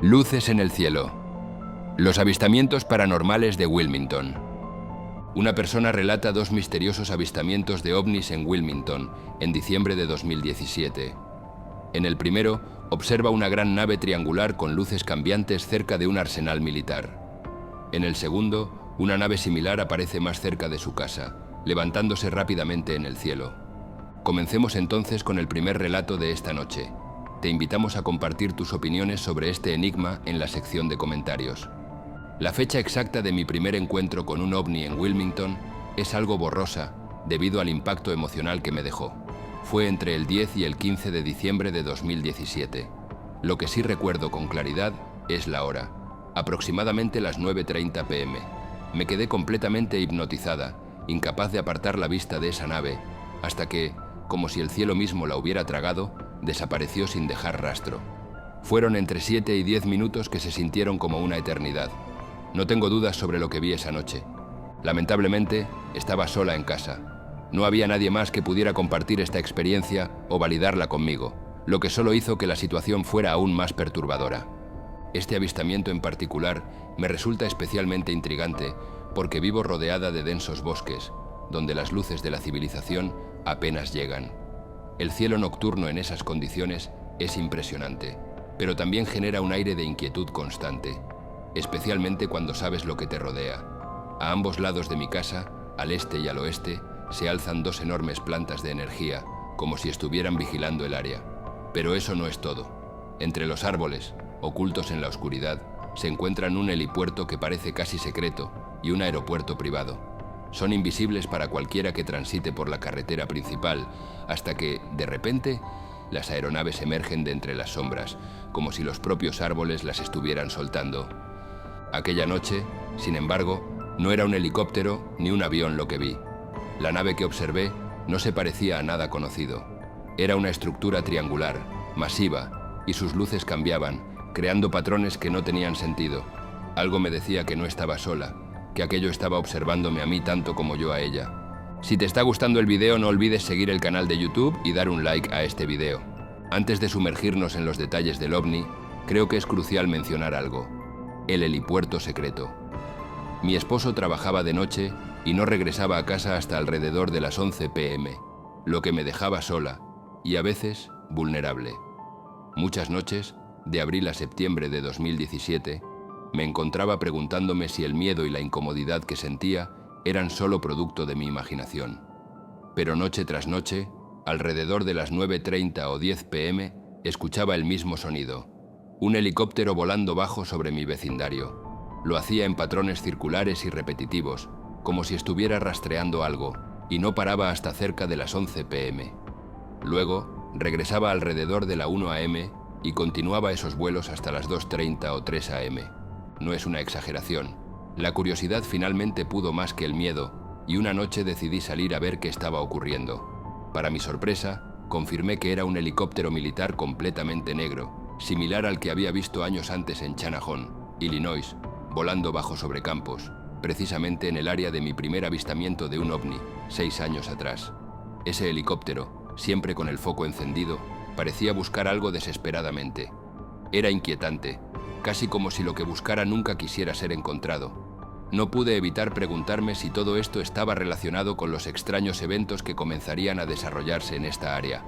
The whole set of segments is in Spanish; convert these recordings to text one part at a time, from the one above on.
Luces en el cielo. Los avistamientos paranormales de Wilmington. Una persona relata 2 misteriosos avistamientos de ovnis en Wilmington en diciembre de 2017. En el primero, observa una gran nave triangular con luces cambiantes cerca de un arsenal militar. En el segundo, una nave similar aparece más cerca de su casa, levantándose rápidamente en el cielo. Comencemos entonces con el primer relato de esta noche. Te invitamos a compartir tus opiniones sobre este enigma en la sección de comentarios. La fecha exacta de mi primer encuentro con un ovni en Wilmington es algo borrosa debido al impacto emocional que me dejó. Fue entre el 10 y el 15 de diciembre de 2017. Lo que sí recuerdo con claridad es la hora, aproximadamente las 9:30 p.m. Me quedé completamente hipnotizada, incapaz de apartar la vista de esa nave, hasta que, como si el cielo mismo la hubiera tragado, desapareció sin dejar rastro. Fueron entre 7 y 10 minutos que se sintieron como una eternidad. No tengo dudas sobre lo que vi esa noche. Lamentablemente, estaba sola en casa. No había nadie más que pudiera compartir esta experiencia o validarla conmigo, lo que solo hizo que la situación fuera aún más perturbadora. Este avistamiento en particular me resulta especialmente intrigante porque vivo rodeada de densos bosques, donde las luces de la civilización apenas llegan. El cielo nocturno en esas condiciones es impresionante, pero también genera un aire de inquietud constante, especialmente cuando sabes lo que te rodea. A ambos lados de mi casa, al este y al oeste, se alzan 2 enormes plantas de energía, como si estuvieran vigilando el área. Pero eso no es todo. Entre los árboles, ocultos en la oscuridad, se encuentran un helipuerto que parece casi secreto y un aeropuerto privado. Son invisibles para cualquiera que transite por la carretera principal, hasta que, de repente, las aeronaves emergen de entre las sombras, como si los propios árboles las estuvieran soltando. Aquella noche, sin embargo, no era un helicóptero ni un avión lo que vi. La nave que observé no se parecía a nada conocido. Era una estructura triangular, masiva, y sus luces cambiaban, creando patrones que no tenían sentido. Algo me decía que no estaba sola, que aquello estaba observándome a mí tanto como yo a ella. Si te está gustando el video, no olvides seguir el canal de YouTube y dar un like a este video. Antes de sumergirnos en los detalles del ovni, creo que es crucial mencionar algo: el helipuerto secreto. Mi esposo trabajaba de noche y no regresaba a casa hasta alrededor de las 11 p.m., lo que me dejaba sola y a veces vulnerable. Muchas noches, de abril a septiembre de 2017, me encontraba preguntándome si el miedo y la incomodidad que sentía eran solo producto de mi imaginación. Pero noche tras noche, alrededor de las 9:30 o 10 p.m., escuchaba el mismo sonido: un helicóptero volando bajo sobre mi vecindario. Lo hacía en patrones circulares y repetitivos, como si estuviera rastreando algo, y no paraba hasta cerca de las 11 p.m. Luego, regresaba alrededor de la 1 a.m. y continuaba esos vuelos hasta las 2:30 o 3 a.m. No es una exageración. La curiosidad finalmente pudo más que el miedo, y una noche decidí salir a ver qué estaba ocurriendo. Para mi sorpresa, confirmé que era un helicóptero militar completamente negro, similar al que había visto años antes en Channahon, Illinois, volando bajo sobre campos, precisamente en el área de mi primer avistamiento de un ovni, 6 años atrás. Ese helicóptero, siempre con el foco encendido, parecía buscar algo desesperadamente. Era inquietante, casi como si lo que buscara nunca quisiera ser encontrado. No pude evitar preguntarme si todo esto estaba relacionado con los extraños eventos que comenzarían a desarrollarse en esta área.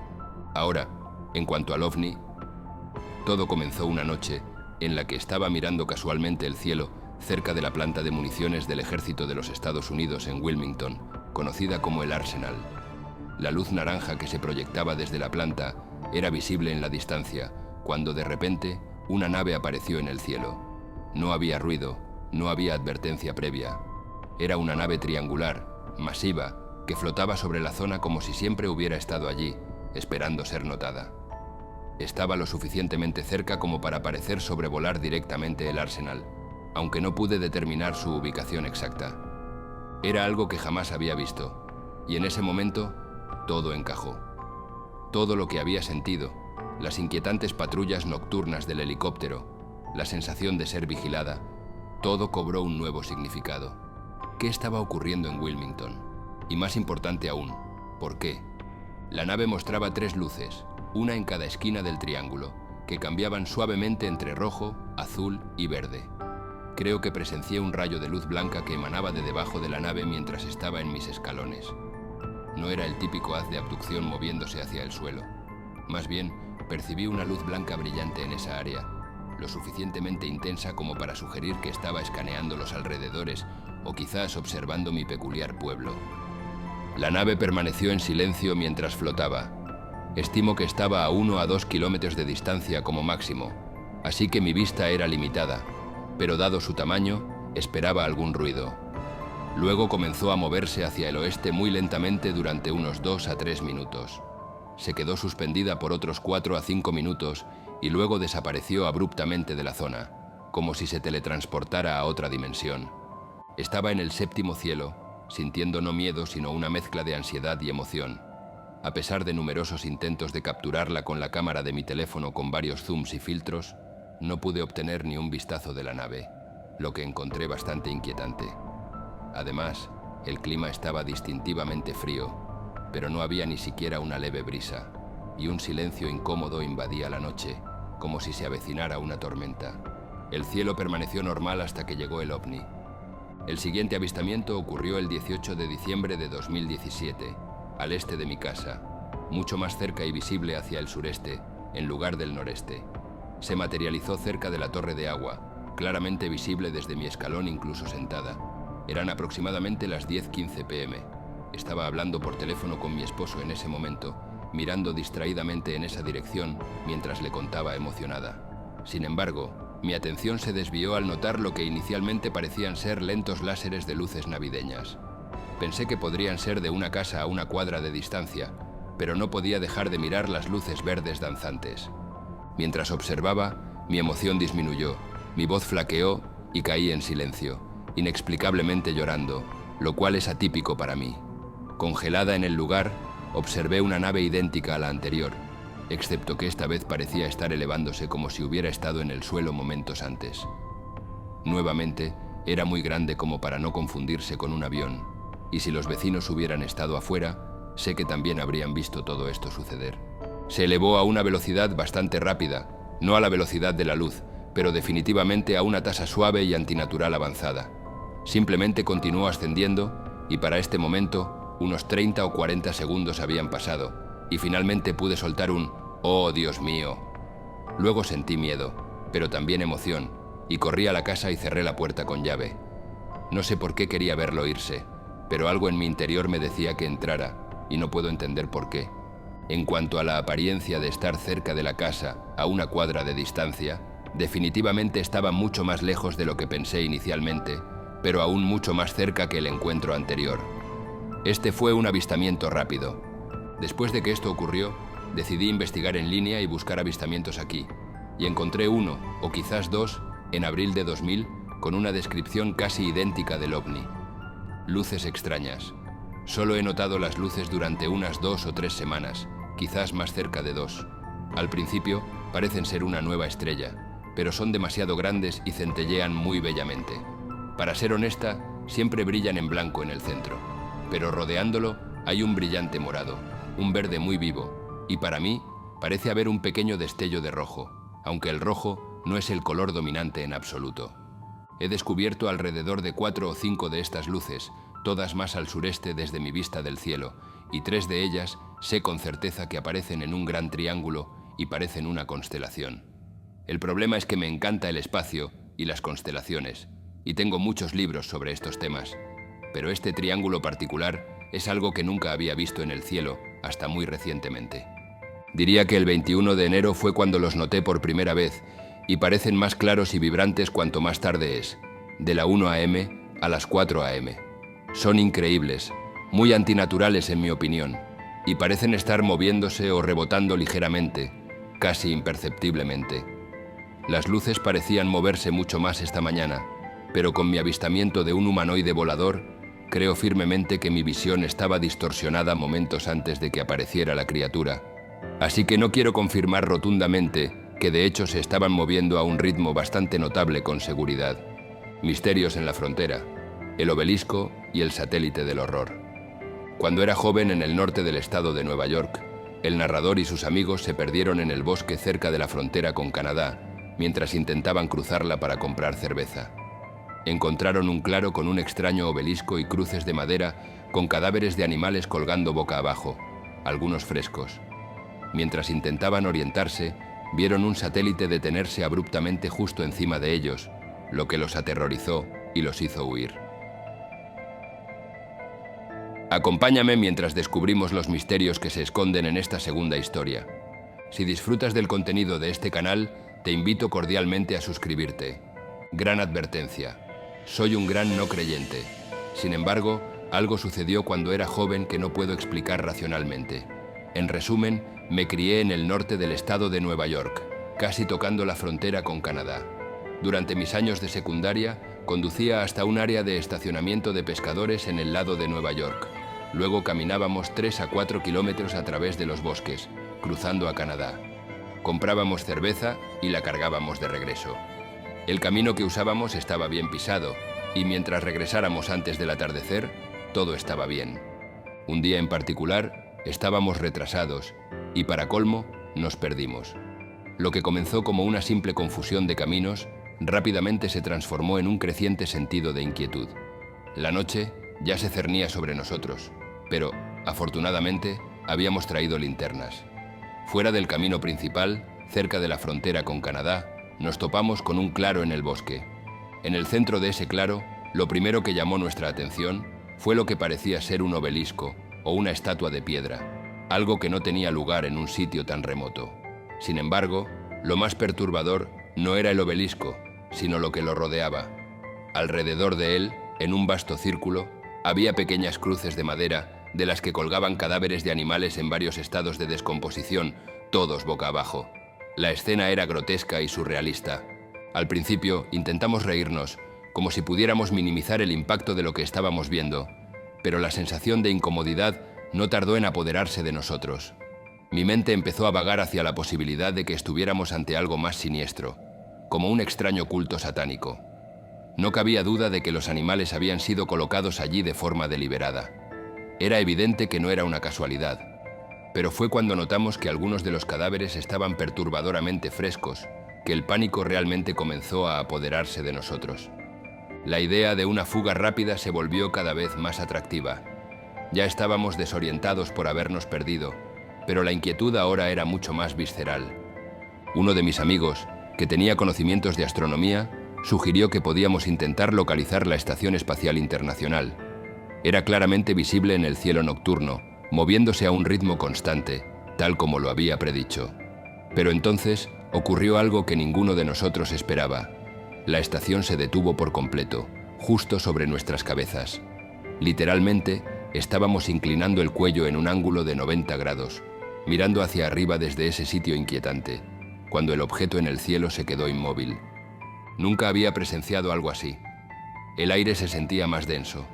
Ahora, en cuanto al ovni, todo comenzó una noche en la que estaba mirando casualmente el cielo cerca de la planta de municiones del Ejército de los Estados Unidos en Wilmington, conocida como el Arsenal. La luz naranja que se proyectaba desde la planta era visible en la distancia, cuando de repente una nave apareció en el cielo. No había ruido, no había advertencia previa. Era una nave triangular, masiva, que flotaba sobre la zona como si siempre hubiera estado allí, esperando ser notada. Estaba lo suficientemente cerca como para parecer sobrevolar directamente el Arsenal, aunque no pude determinar su ubicación exacta. Era algo que jamás había visto, y en ese momento todo encajó. Todo lo que había sentido, las inquietantes patrullas nocturnas del helicóptero, la sensación de ser vigilada, todo cobró un nuevo significado. ¿Qué estaba ocurriendo en Wilmington? Y más importante aún, ¿por qué? La nave mostraba 3 luces, una en cada esquina del triángulo, que cambiaban suavemente entre rojo, azul y verde. Creo que presencié un rayo de luz blanca que emanaba de debajo de la nave mientras estaba en mis escalones. No era el típico haz de abducción moviéndose hacia el suelo. Más bien, percibí una luz blanca brillante en esa área, lo suficientemente intensa como para sugerir que estaba escaneando los alrededores o quizás observando mi peculiar pueblo. La nave permaneció en silencio mientras flotaba. Estimo que estaba a 1 a 2 kilómetros de distancia como máximo, así que mi vista era limitada, pero dado su tamaño, esperaba algún ruido. Luego comenzó a moverse hacia el oeste muy lentamente durante unos 2 a 3 minutos. Se quedó suspendida por otros 4 a 5 minutos y luego desapareció abruptamente de la zona, como si se teletransportara a otra dimensión. Estaba en el séptimo cielo, sintiendo no miedo sino una mezcla de ansiedad y emoción. A pesar de numerosos intentos de capturarla con la cámara de mi teléfono con varios zooms y filtros, no pude obtener ni un vistazo de la nave, lo que encontré bastante inquietante. Además, el clima estaba distintivamente frío, pero no había ni siquiera una leve brisa, y un silencio incómodo invadía la noche, como si se avecinara una tormenta. El cielo permaneció normal hasta que llegó el ovni. El siguiente avistamiento ocurrió el 18 de diciembre de 2017, al este de mi casa, mucho más cerca y visible hacia el sureste, en lugar del noreste. Se materializó cerca de la torre de agua, claramente visible desde mi escalón incluso sentada. Eran aproximadamente las 10:15 p.m. Estaba hablando por teléfono con mi esposo en ese momento, mirando distraídamente en esa dirección mientras le contaba emocionada. Sin embargo, mi atención se desvió al notar lo que inicialmente parecían ser lentos láseres de luces navideñas. Pensé que podrían ser de una casa a una cuadra de distancia, pero no podía dejar de mirar las luces verdes danzantes. Mientras observaba, mi emoción disminuyó, mi voz flaqueó y caí en silencio, inexplicablemente llorando, lo cual es atípico para mí. Congelada en el lugar, observé una nave idéntica a la anterior, excepto que esta vez parecía estar elevándose como si hubiera estado en el suelo momentos antes. Nuevamente, era muy grande como para no confundirse con un avión, y si los vecinos hubieran estado afuera, sé que también habrían visto todo esto suceder. Se elevó a una velocidad bastante rápida, no a la velocidad de la luz, pero definitivamente a una tasa suave y antinatural avanzada. Simplemente continuó ascendiendo y para este momento unos 30 o 40 segundos habían pasado y finalmente pude soltar un «Oh, Dios mío». Luego sentí miedo, pero también emoción, y corrí a la casa y cerré la puerta con llave. No sé por qué quería verlo irse, pero algo en mi interior me decía que entrara, y no puedo entender por qué. En cuanto a la apariencia de estar cerca de la casa, a una cuadra de distancia, definitivamente estaba mucho más lejos de lo que pensé inicialmente, pero aún mucho más cerca que el encuentro anterior. Este fue un avistamiento rápido. Después de que esto ocurrió, decidí investigar en línea y buscar avistamientos aquí, y encontré uno, o quizás dos, en abril de 2000, con una descripción casi idéntica del ovni. Luces extrañas. Solo he notado las luces durante unas 2 o 3 semanas, quizás más cerca de 2. Al principio, parecen ser una nueva estrella, pero son demasiado grandes y centellean muy bellamente. Para ser honesta, siempre brillan en blanco en el centro, pero rodeándolo hay un brillante morado, un verde muy vivo, y para mí parece haber un pequeño destello de rojo, aunque el rojo no es el color dominante en absoluto. He descubierto alrededor de 4 o 5 de estas luces, todas más al sureste desde mi vista del cielo, y 3 de ellas sé con certeza que aparecen en un gran triángulo y parecen una constelación. El problema es que me encanta el espacio y las constelaciones, y tengo muchos libros sobre estos temas, pero este triángulo particular es algo que nunca había visto en el cielo hasta muy recientemente. Diría que el 21 de enero fue cuando los noté por primera vez, y parecen más claros y vibrantes cuanto más tarde es, de la 1 a.m. a las 4 a.m. Son increíbles, muy antinaturales en mi opinión, y parecen estar moviéndose o rebotando ligeramente, casi imperceptiblemente. Las luces parecían moverse mucho más esta mañana, pero con mi avistamiento de un humanoide volador, creo firmemente que mi visión estaba distorsionada momentos antes de que apareciera la criatura. Así que no quiero confirmar rotundamente que de hecho se estaban moviendo a un ritmo bastante notable con seguridad. Misterios en la frontera, el obelisco y el satélite del horror. Cuando era joven en el norte del estado de Nueva York, El narrador y sus amigos se perdieron en el bosque cerca de la frontera con Canadá, mientras intentaban cruzarla para comprar cerveza. Encontraron un claro con un extraño obelisco y cruces de madera con cadáveres de animales colgando boca abajo, algunos frescos. Mientras intentaban orientarse, vieron un satélite detenerse abruptamente justo encima de ellos, lo que los aterrorizó y los hizo huir. Acompáñame mientras descubrimos los misterios que se esconden en esta segunda historia. Si disfrutas del contenido de este canal, te invito cordialmente a suscribirte. Gran advertencia: soy un gran no creyente. Sin embargo, algo sucedió cuando era joven que no puedo explicar racionalmente. En resumen, me crié en el norte del estado de Nueva York, casi tocando la frontera con Canadá. Durante mis años de secundaria, conducía hasta un área de estacionamiento de pescadores en el lado de Nueva York. Luego caminábamos 3 a 4 kilómetros a través de los bosques, cruzando a Canadá. Comprábamos cerveza y la cargábamos de regreso. El camino que usábamos estaba bien pisado, y mientras regresáramos antes del atardecer, todo estaba bien. Un día en particular, estábamos retrasados, y para colmo, nos perdimos. Lo que comenzó como una simple confusión de caminos, rápidamente se transformó en un creciente sentido de inquietud. La noche ya se cernía sobre nosotros, pero, afortunadamente, habíamos traído linternas. Fuera del camino principal, cerca de la frontera con Canadá, nos topamos con un claro en el bosque. En el centro de ese claro, lo primero que llamó nuestra atención fue lo que parecía ser un obelisco o una estatua de piedra, algo que no tenía lugar en un sitio tan remoto. Sin embargo, lo más perturbador no era el obelisco, sino lo que lo rodeaba. Alrededor de él, en un vasto círculo, había pequeñas cruces de madera de las que colgaban cadáveres de animales en varios estados de descomposición, todos boca abajo. La escena era grotesca y surrealista. Al principio intentamos reírnos, como si pudiéramos minimizar el impacto de lo que estábamos viendo, pero la sensación de incomodidad no tardó en apoderarse de nosotros. Mi mente empezó a vagar hacia la posibilidad de que estuviéramos ante algo más siniestro, como un extraño culto satánico. No cabía duda de que los animales habían sido colocados allí de forma deliberada. Era evidente que no era una casualidad, pero fue cuando notamos que algunos de los cadáveres estaban perturbadoramente frescos que el pánico realmente comenzó a apoderarse de nosotros. La idea de una fuga rápida se volvió cada vez más atractiva. Ya estábamos desorientados por habernos perdido, pero la inquietud ahora era mucho más visceral. Uno de mis amigos, que tenía conocimientos de astronomía, sugirió que podíamos intentar localizar la Estación Espacial Internacional. Era claramente visible en el cielo nocturno, moviéndose a un ritmo constante, tal como lo había predicho. Pero entonces ocurrió algo que ninguno de nosotros esperaba. La estación se detuvo por completo, justo sobre nuestras cabezas. Literalmente, estábamos inclinando el cuello en un ángulo de 90 grados, mirando hacia arriba desde ese sitio inquietante, cuando el objeto en el cielo se quedó inmóvil. Nunca había presenciado algo así. El aire se sentía más denso.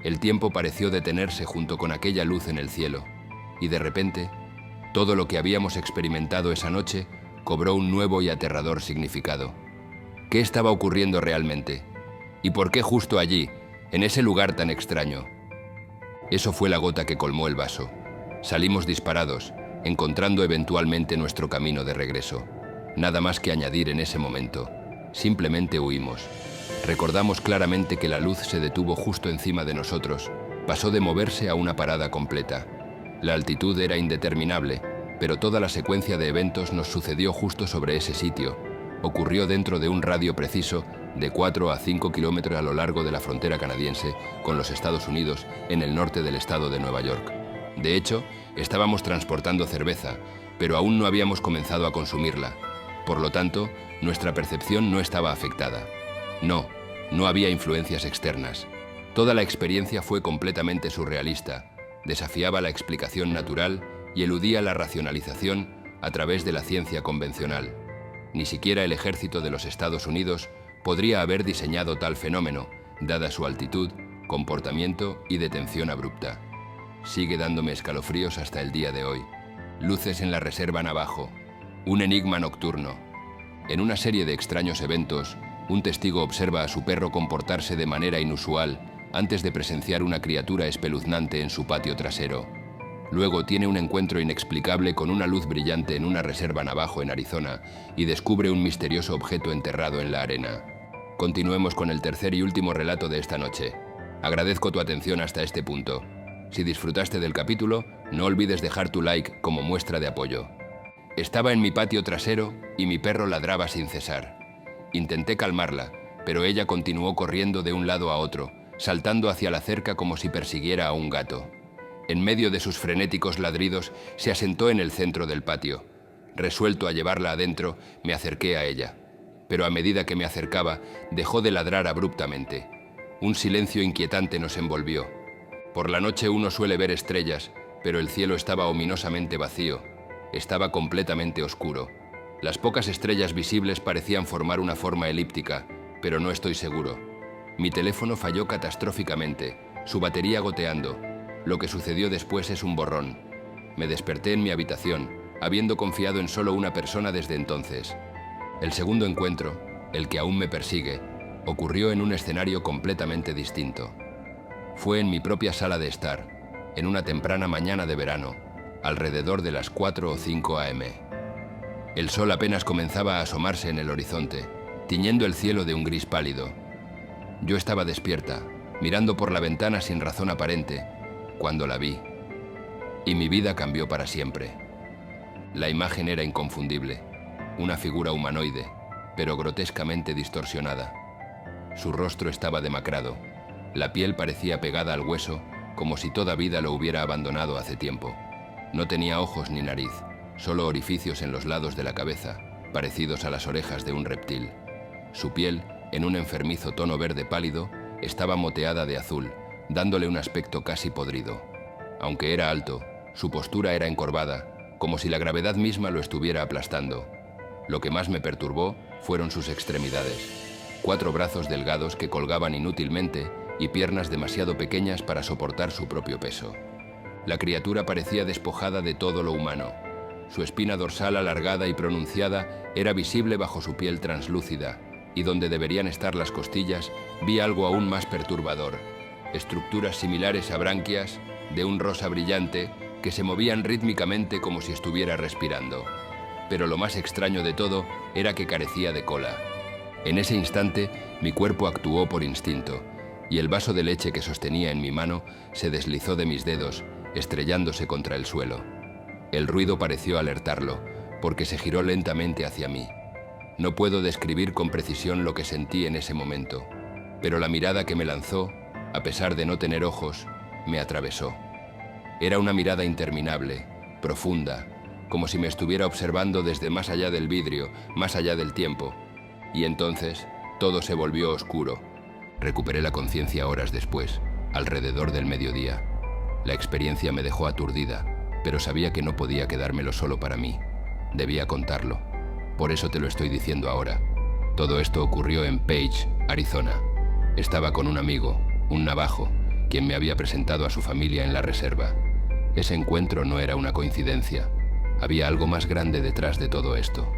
El tiempo pareció detenerse junto con aquella luz en el cielo, y de repente, todo lo que habíamos experimentado esa noche cobró un nuevo y aterrador significado. ¿Qué estaba ocurriendo realmente? ¿Y por qué justo allí, en ese lugar tan extraño? Eso fue la gota que colmó el vaso. Salimos disparados, encontrando eventualmente nuestro camino de regreso. Nada más que añadir en ese momento. Simplemente huimos. Recordamos claramente que la luz se detuvo justo encima de nosotros. Pasó de moverse a una parada completa. La altitud era indeterminable, pero toda la secuencia de eventos nos sucedió justo sobre ese sitio. Ocurrió dentro de un radio preciso de 4 a 5 kilómetros a lo largo de la frontera canadiense con los Estados Unidos en el norte del estado de Nueva York. De hecho, estábamos transportando cerveza, pero aún no habíamos comenzado a consumirla. Por lo tanto, nuestra percepción no estaba afectada. No había influencias externas. Toda la experiencia fue completamente surrealista, desafiaba la explicación natural y eludía la racionalización a través de la ciencia convencional. Ni siquiera el ejército de los Estados Unidos podría haber diseñado tal fenómeno, dada su altitud, comportamiento y detención abrupta. Sigue dándome escalofríos hasta el día de hoy. Luces en la reserva Navajo, un enigma nocturno. En una serie de extraños eventos, un testigo observa a su perro comportarse de manera inusual antes de presenciar una criatura espeluznante en su patio trasero. Luego tiene un encuentro inexplicable con una luz brillante en una reserva navajo en Arizona y descubre un misterioso objeto enterrado en la arena. Continuemos con el tercer y último relato de esta noche. Agradezco tu atención hasta este punto. Si disfrutaste del capítulo, no olvides dejar tu like como muestra de apoyo. Estaba en mi patio trasero y mi perro ladraba sin cesar. Intenté calmarla, pero ella continuó corriendo de un lado a otro, saltando hacia la cerca como si persiguiera a un gato. En medio de sus frenéticos ladridos, se asentó en el centro del patio. Resuelto a llevarla adentro, me acerqué a ella. Pero a medida que me acercaba, dejó de ladrar abruptamente. Un silencio inquietante nos envolvió. Por la noche uno suele ver estrellas, pero el cielo estaba ominosamente vacío. Estaba completamente oscuro. Las pocas estrellas visibles parecían formar una forma elíptica, pero no estoy seguro. Mi teléfono falló catastróficamente, su batería goteando. Lo que sucedió después es un borrón. Me desperté en mi habitación, habiendo confiado en solo una persona desde entonces. El segundo encuentro, el que aún me persigue, ocurrió en un escenario completamente distinto. Fue en mi propia sala de estar, en una temprana mañana de verano, alrededor de las 4 o 5 a.m. El sol apenas comenzaba a asomarse en el horizonte, tiñendo el cielo de un gris pálido. Yo estaba despierta, mirando por la ventana sin razón aparente, cuando la vi, y mi vida cambió para siempre. La imagen era inconfundible, una figura humanoide, pero grotescamente distorsionada. Su rostro estaba demacrado, la piel parecía pegada al hueso, como si toda vida lo hubiera abandonado hace tiempo. No tenía ojos ni nariz, solo orificios en los lados de la cabeza, parecidos a las orejas de un reptil. Su piel, en un enfermizo tono verde pálido, estaba moteada de azul, dándole un aspecto casi podrido. Aunque era alto, su postura era encorvada, como si la gravedad misma lo estuviera aplastando. Lo que más me perturbó fueron sus extremidades. 4 brazos delgados que colgaban inútilmente y piernas demasiado pequeñas para soportar su propio peso. La criatura parecía despojada de todo lo humano. Su espina dorsal alargada y pronunciada era visible bajo su piel translúcida, y donde deberían estar las costillas, vi algo aún más perturbador. Estructuras similares a branquias, de un rosa brillante, que se movían rítmicamente como si estuviera respirando. Pero lo más extraño de todo era que carecía de cola. En ese instante, mi cuerpo actuó por instinto, y el vaso de leche que sostenía en mi mano se deslizó de mis dedos, estrellándose contra el suelo. El ruido pareció alertarlo, porque se giró lentamente hacia mí. No puedo describir con precisión lo que sentí en ese momento, pero la mirada que me lanzó, a pesar de no tener ojos, me atravesó. Era una mirada interminable, profunda, como si me estuviera observando desde más allá del vidrio, más allá del tiempo. Y entonces, todo se volvió oscuro. Recuperé la conciencia horas después, alrededor del mediodía. La experiencia me dejó aturdida, pero sabía que no podía quedármelo solo para mí. Debía contarlo. Por eso te lo estoy diciendo ahora. Todo esto ocurrió en Page, Arizona. Estaba con un amigo, un navajo, quien me había presentado a su familia en la reserva. Ese encuentro no era una coincidencia. Había algo más grande detrás de todo esto.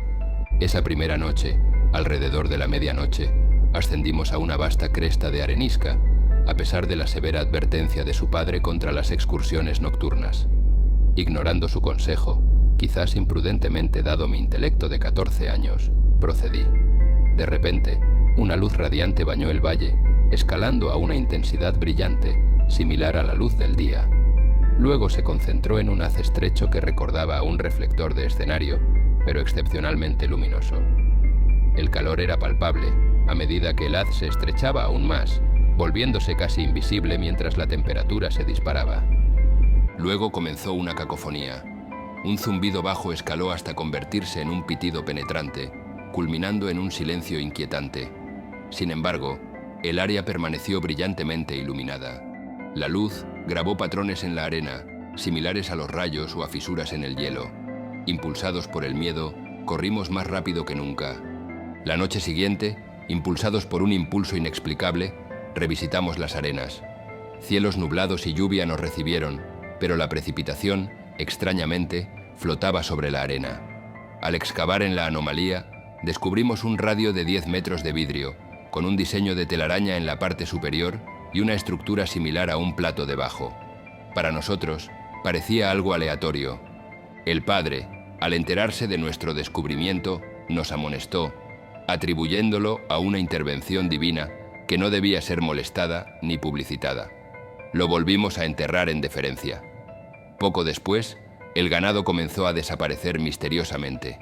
Esa primera noche, alrededor de la medianoche, ascendimos a una vasta cresta de arenisca, a pesar de la severa advertencia de su padre contra las excursiones nocturnas. Ignorando su consejo, quizás imprudentemente dado mi intelecto de 14 años, procedí. De repente, una luz radiante bañó el valle, escalando a una intensidad brillante, similar a la luz del día. Luego se concentró en un haz estrecho que recordaba a un reflector de escenario, pero excepcionalmente luminoso. El calor era palpable, a medida que el haz se estrechaba aún más, volviéndose casi invisible mientras la temperatura se disparaba. Luego comenzó una cacofonía. Un zumbido bajo escaló hasta convertirse en un pitido penetrante, culminando en un silencio inquietante. Sin embargo, el área permaneció brillantemente iluminada. La luz grabó patrones en la arena, similares a los rayos o a fisuras en el hielo. Impulsados por el miedo, corrimos más rápido que nunca. La noche siguiente, impulsados por un impulso inexplicable, revisitamos las arenas. Cielos nublados y lluvia nos recibieron, pero la precipitación, extrañamente, flotaba sobre la arena. Al excavar en la anomalía, descubrimos un radio de 10 metros de vidrio, con un diseño de telaraña en la parte superior y una estructura similar a un plato debajo. Para nosotros, parecía algo aleatorio. El padre, al enterarse de nuestro descubrimiento, nos amonestó, atribuyéndolo a una intervención divina que no debía ser molestada ni publicitada. Lo volvimos a enterrar en deferencia. Poco después, el ganado comenzó a desaparecer misteriosamente.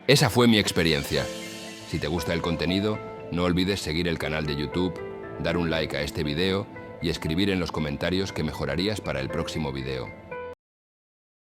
Esa fue mi experiencia. Si te gusta el contenido, no olvides seguir el canal de YouTube, dar un like a este video y escribir en los comentarios qué mejorarías para el próximo video.